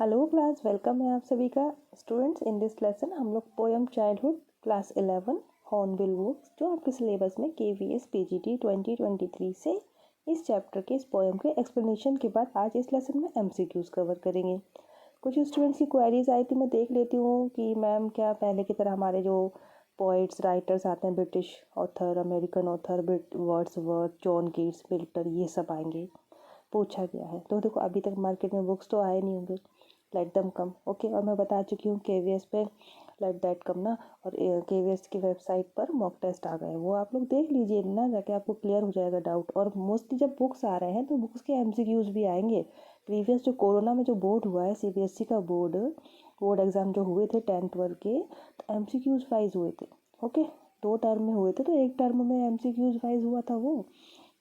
Hello class, welcome है आप सभी का। स्टूडेंट्स, इन दिस लेसन हम लोग poem childhood class 11 hornbill books जो आपके सिलेबस में KVS PGT 2023 से इस चैप्टर के इस पोएम के एक्सप्लेनेशन के बाद आज इस लेसन में MCQs कवर करेंगे। कुछ स्टूडेंट्स की क्वेरीज आई थी, मैं देख लेती हूँ कि मैम क्या पहले की तरह हमारे जो पोइट्स राइटर्स आते हैं, British author, American author, Wordsworth, John Keats, Milton, ये सब आएंगे, पूछा गया है। तो देखो, अभी तक मार्केट में बुक्स तो आए नहीं होंगे, लेट दम कम। ओके, और मैं बता चुकी हूँ KVS पे लेट दैट कम ना, और KVS की वेबसाइट पर मॉक टेस्ट आ गए, वो आप लोग देख लीजिए ना, जाके आपको क्लियर हो जाएगा डाउट। और मोस्टली जब बुक्स आ रहे हैं तो बुक्स के MCQs भी आएंगे। प्रीवियस जो कोरोना में जो बोर्ड हुआ है, CBSE का बोर्ड एग्ज़ाम जो हुए थे 10th 12 के, तो MCQs वाइज हुए थे। ओके, 2 टर्म में हुए थे, तो एक टर्म में MCQs वाइज हुआ था वो।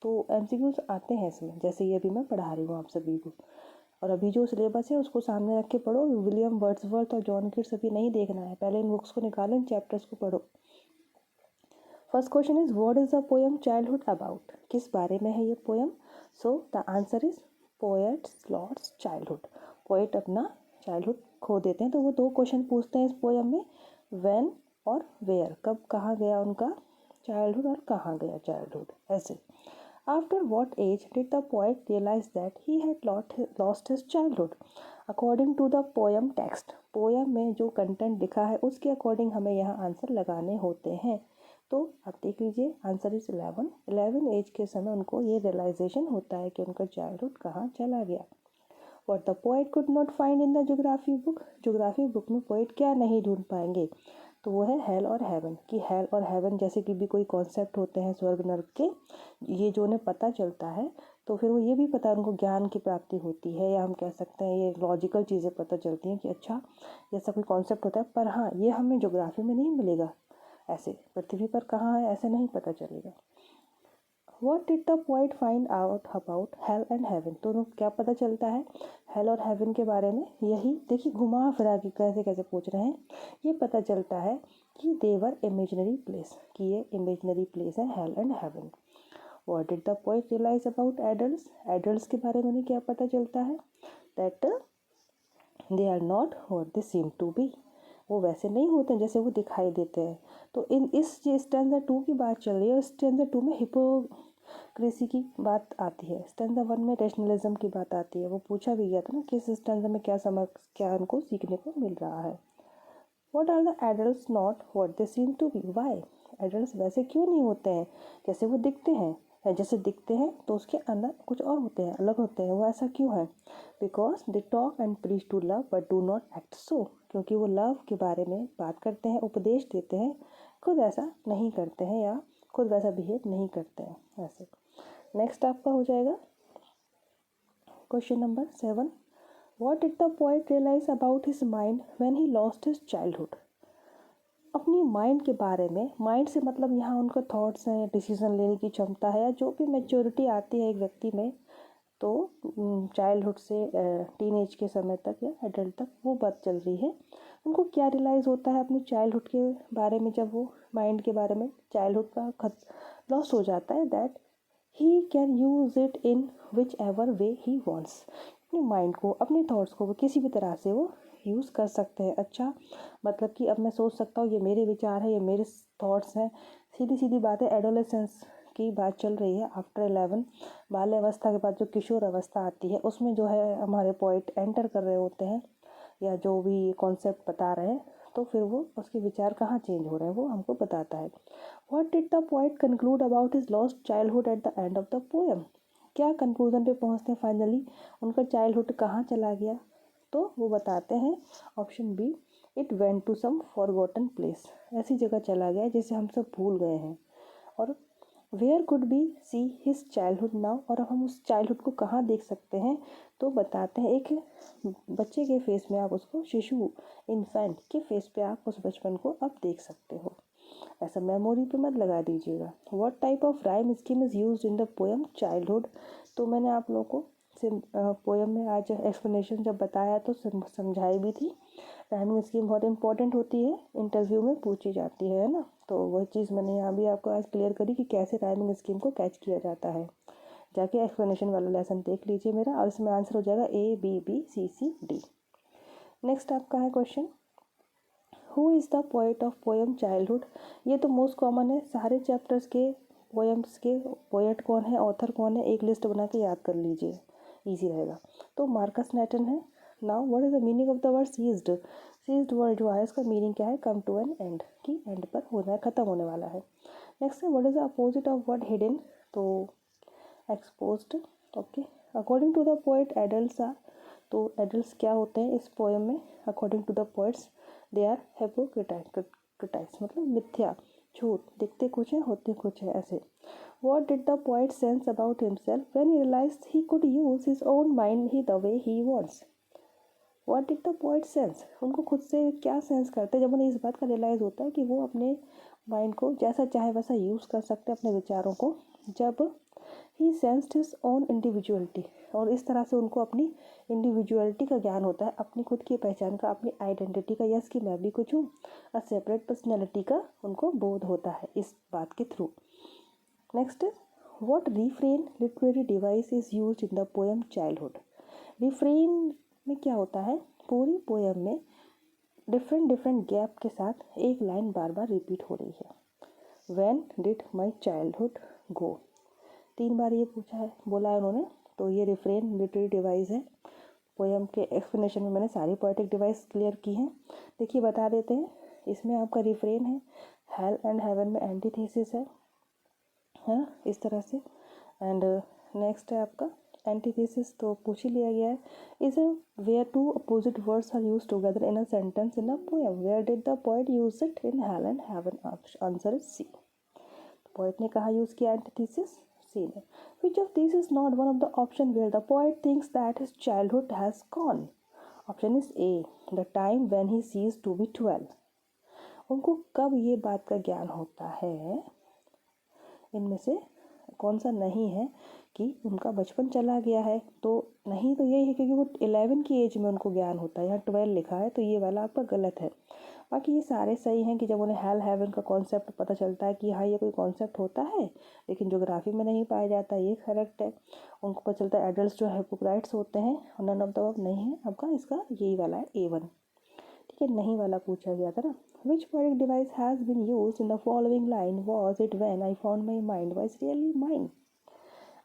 तो MCQs आते हैं इसमें, जैसे ये अभी मैं पढ़ा रही हूँ आप सभी को। और अभी जो सिलेबस है उसको सामने रख के पढ़ो। विलियम वर्ड्सवर्थ और जॉन कीट्स अभी नहीं देखना है, पहले इन बुक्स को निकालो, इन चैप्टर्स को पढ़ो। First question is, what is the poem childhood about? किस बारे में है ये poem? So the answer is poets lost childhood. Poet अपना चाइल्डहुड खो देते हैं, तो वो 2 क्वेश्चन पूछते हैं इस पोएम में, व्हेन और वेयर, कब कहाँ गया उनका चाइल्डहुड और कहाँ गया चाइल्डहुड, ऐसे। After what age did the poet realize that he had lost his childhood? According to the poem text, poem में जो कंटेंट लिखा है उसके अकॉर्डिंग हमें यहाँ आंसर लगाने होते हैं। तो आप देख लीजिए, आंसर इज 11 एज के समय उनको ये रियलाइजेशन होता है कि उनका चाइल्डहुड कहाँ चला गया। What the poet could not find in the geography book, geography book में पोइट क्या नहीं ढूंढ पाएंगे? तो वो है हेल और हेवन, कि हेल और हेवन जैसे कि भी कोई कॉन्सेप्ट होते हैं स्वर्ग नर्क के, ये जो उन्हें पता चलता है तो फिर वो ये भी पता, उनको ज्ञान की प्राप्ति होती है, या हम कह सकते हैं ये लॉजिकल चीज़ें पता चलती हैं कि अच्छा जैसा कोई कॉन्सेप्ट होता है। पर हाँ, ये हमें ज्योग्राफी में नहीं मिलेगा, ऐसे पृथ्वी पर कहाँ है ऐसे नहीं पता चलेगा। What did the poet find out about hell and heaven? तो उनको क्या पता चलता है हेल और हेवन के बारे में? यही देखिए, घुमा फिरा के कैसे कैसे पूछ रहे हैं। ये पता चलता है कि देवर इमेजिनरी प्लेस, कि ये इमेजिनरी प्लेस है hello and haven. What did the poet realize about adults? Adults के बारे में उन्हें क्या पता चलता है? That they are not what they seem to be, वो वैसे नहीं होते जैसे वो दिखाई देते हैं। तो इस स्टैंजा 2 की बात चल रही है, और स्टैंजा 2 में हिपोक्रेसी की बात आती है, स्टैंजा 1 में रैशनलिज्म की बात आती है। वो पूछा भी गया था ना कि इस स्टैंजा में क्या उनको सीखने को मिल रहा है। What are the adults not what they seem to be? Why? Adult वैसे क्यों नहीं होते हैं जैसे वो दिखते हैं, या जैसे दिखते हैं तो उसके अंदर कुछ और होते हैं, अलग होते हैं, वो ऐसा क्यों है? Because they talk and preach to love but do not act so, क्योंकि वो लव के बारे में बात करते हैं, उपदेश देते हैं, खुद ऐसा नहीं करते हैं या खुद वैसा बिहेव नहीं करते हैं, ऐसे। नेक्स्ट आपका हो जाएगा question number 7, What did the poet realize about his mind when he lost his childhood? अपनी माइंड के बारे में, माइंड से मतलब यहाँ उनका थॉट्स हैं, डिसीजन लेने की क्षमता है, या जो भी मैच्योरिटी आती है एक व्यक्ति में, तो चाइल्डहुड से टीनेज के समय तक या एडल्ट तक, वो बात चल रही है। उनको क्या रियलाइज़ होता है अपनी चाइल्डहुड के बारे में, जब वो माइंड के बारे में चाइल्डहुड का लॉस हो जाता है, that he can use it in which ever way he wants, अपने माइंड को, अपने थॉट्स को वो किसी भी तरह से वो यूज़ कर सकते हैं। अच्छा, मतलब कि अब मैं सोच सकता हूँ ये मेरे विचार है, ये मेरे थॉट्स हैं, सीधी सीधी बात है। एडोलेसेंस की बात चल रही है, आफ्टर 11 बाल्यावस्था के बाद जो किशोर अवस्था आती है, उसमें जो है हमारे पोइट एंटर कर रहे होते हैं, या जो भी कॉन्सेप्ट बता रहे हैं, तो फिर वो उसके विचार कहाँ चेंज हो रहे हैं वो हमको बताता है। What did the poet conclude about his lost childhood at the end of the poem? क्या कंक्लूजन पे पहुँचते हैं फाइनली, उनका चाइल्डहुड कहाँ चला गया? तो वो बताते हैं option B, it went to some forgotten place, ऐसी जगह चला गया जिसे हम सब भूल गए हैं। और where could be see his childhood now, और अब हम उस चाइल्डहुड को कहाँ देख सकते हैं? तो बताते हैं, एक बच्चे के फेस में आप उसको, शिशु इन्फेंट के फेस पे आप उस बचपन को अब देख सकते हो, ऐसा मेमोरी पे मत लगा दीजिएगा। What type of rhyme scheme is used in the poem childhood? तो मैंने आप लोगों को पोएम में आज एक्सप्लेनेशन जब बताया तो समझाई भी थी। राइमिंग स्कीम बहुत इंपॉर्टेंट होती है, इंटरव्यू में पूछी जाती है ना, तो वह चीज़ मैंने यहाँ भी आपको आज क्लियर करी कि कैसे राइमिंग स्कीम को कैच किया जाता है। जाके एक्सप्लेनेशन वाला लेसन देख लीजिए मेरा, और इसमें आंसर हो जाएगा A B B C C D। Next आपका है question, who is the poet of poem childhood. ये तो मोस्ट कॉमन है, सारे चैप्टर्स के पोएम्स के पोएट कौन है, ऑथर कौन है, एक लिस्ट बना के याद कर लीजिए, इजी रहेगा। तो मार्कस नैटन है। Now what is the meaning of the word ceased. Ceased word जो है इसका मीनिंग क्या है, कम टू एन एंड, कि एंड पर होना है, खत्म होने वाला है। नेक्स्ट है what is the opposite of word hidden, तो exposed. Okay, according to the poet adults are, तो एडल्ट्स क्या होते हैं इस पोएम में, according to the poets they are hypocrites, मतलब मिथ्या, झूठ, दिखते कुछ है होते कुछ है, ऐसे। What did the poet sense about himself when he realized he could use his own mind the way he wants? What did the poet sense? उनको खुद से क्या सेंस करते हैं जब उन्हें इस बात का रियलाइज़ होता है कि वो अपने माइंड को जैसा चाहे वैसा यूज़ कर सकते हैं, अपने विचारों को, जब ही सेंस्ड हिज ओन इंडिविजुअलिटी, और इस तरह से उनको अपनी इंडिविजुअलिटी का ज्ञान होता है, अपनी खुद की पहचान का, अपनी आइडेंटिटी का, यस कि मैं भी कुछ हूँ, सेपरेट पर्सनैलिटी का उनको बोध होता है इस बात के through. Next, what refrain literary device is used in the poem childhood. Refrain में क्या होता है, पूरी पोएम में डिफरेंट गैप के साथ एक लाइन बार बार रिपीट हो रही है। व्हेन डिड माई चाइल्डहुड गो, 3 बार ये पूछा है, बोला है उन्होंने, तो ये रिफ्रेन लिटरेरी डिवाइस है। पोएम के एक्सप्लेनेशन में मैंने सारी पोएटिक डिवाइस क्लियर की हैं। देखिए बता देते हैं, इसमें आपका रिफ्रेन है, हेल एंड हेवन में एंटीथेसिस है, इस तरह से। एंड नेक्स्ट है आपका एंटीथेसिस, तो पूछ ही लिया गया है, is where two opposite words are use together in a sentence in a poem, where did the poet use it in hell and heaven, answer is C. Poet ने कहा use किया एंटीथेसिस, सी ने। Which of this is not one of the option where the poet thinks that his childhood has gone, option is A, the time when he sees to be 12। उनको कब ये बात का ज्ञान होता है, इनमें से कौन सा नहीं है कि उनका बचपन चला गया है, तो नहीं तो यही है क्योंकि वो 11 की एज में उनको ज्ञान होता है, यहाँ 12 लिखा है तो ये वाला आपका गलत है। बाकी ये सारे सही हैं कि जब उन्हें हेल हेवन का कॉन्सेप्ट पता चलता है कि हाँ ये कोई कॉन्सेप्ट होता है लेकिन ज्योग्राफी में नहीं पाया जाता, ये करेक्ट है। उनको पता चलता है एडल्ट्स जो हिपोक्राइट्स होते हैं, नन ऑफ द अबव नहीं है आपका, इसका यही वाला है A1, ठीक है। नहीं वाला पूछा गया था ना। Which poetic device has been used in the following line? Was it when I found my mind was really mine?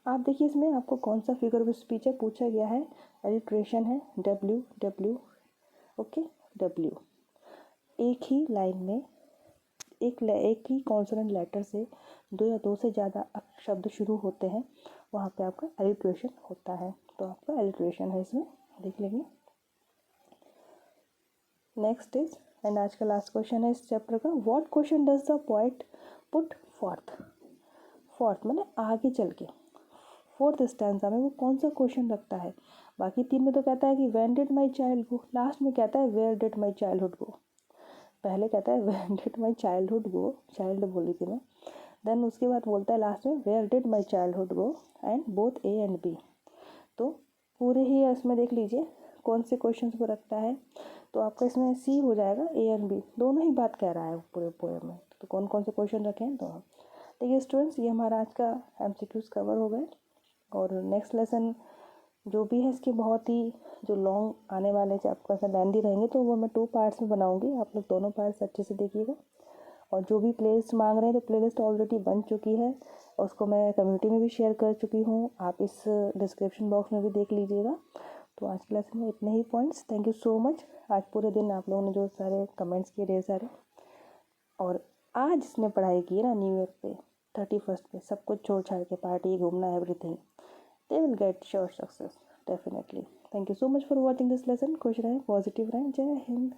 आप देखिए इसमें आपको कौन सा फिगर ऑफ स्पीच है पूछा गया है, एलिट्रेशन है, डब्ल्यू डब्ल्यू, ओके डब्ल्यू। एक ही लाइन में एक ही कॉन्सोनेंट लेटर से 2 या 2 से ज़्यादा शब्द शुरू होते हैं, वहाँ पे आपका एलिट्रेशन होता है, तो आपका एलिट्रेशन है इसमें, देख लेंगे। नेक्स्ट इज, एंड आज का लास्ट क्वेश्चन है इस चैप्टर का, what question does the poet put forth. Fourth मैंने आगे चल के, फोर्थ स्टैंजा में वो कौन सा क्वेश्चन रखता है। बाकी 3 में तो कहता है कि when did my child go, last में कहता है where did my childhood go. पहले कहता है when did my childhood go, child बोली थी मैं, देन उसके बाद बोलता है लास्ट में where did my childhood go and both A and B। तो पूरे ही इसमें देख लीजिए कौन से क्वेश्चन को रखता है, तो आपका इसमें C हो जाएगा, A एंड B दोनों ही बात कह रहा है पूरे पोएम में, तो कौन कौन से क्वेश्चन रखे हैं दोनों। देखिए स्टूडेंट्स, ये हमारा आज का MCQs कवर हो गए, और नेक्स्ट लेसन जो भी है इसके बहुत ही जो लॉन्ग आने वाले चैप्टर से लेंदी रहेंगे, तो वो मैं 2 पार्ट्स में बनाऊंगी, आप लोग दोनों पार्ट्स अच्छे से देखिएगा। और जो भी प्लेलिस्ट मांग रहे हैं, तो प्लेलिस्ट ऑलरेडी बन चुकी है, उसको मैं कम्युनिटी में भी शेयर कर चुकी हूँ, आप इस डिस्क्रिप्शन बॉक्स में भी देख लीजिएगा। तो आज के लेसन में इतने ही points, thank you so much. आज पूरे दिन आप लोगों ने जो सारे कमेंट्स किए ढेर सारे, और आज इसने पढ़ाई की है ना न्यू ईयर पे 31st पे, सब कुछ छोड़ छाड़ के पार्टी घूमना everything, they will get sure success definitely. Thank you so much for watching this lesson. खुश रहें, पॉजिटिव रहें, जय हिंद।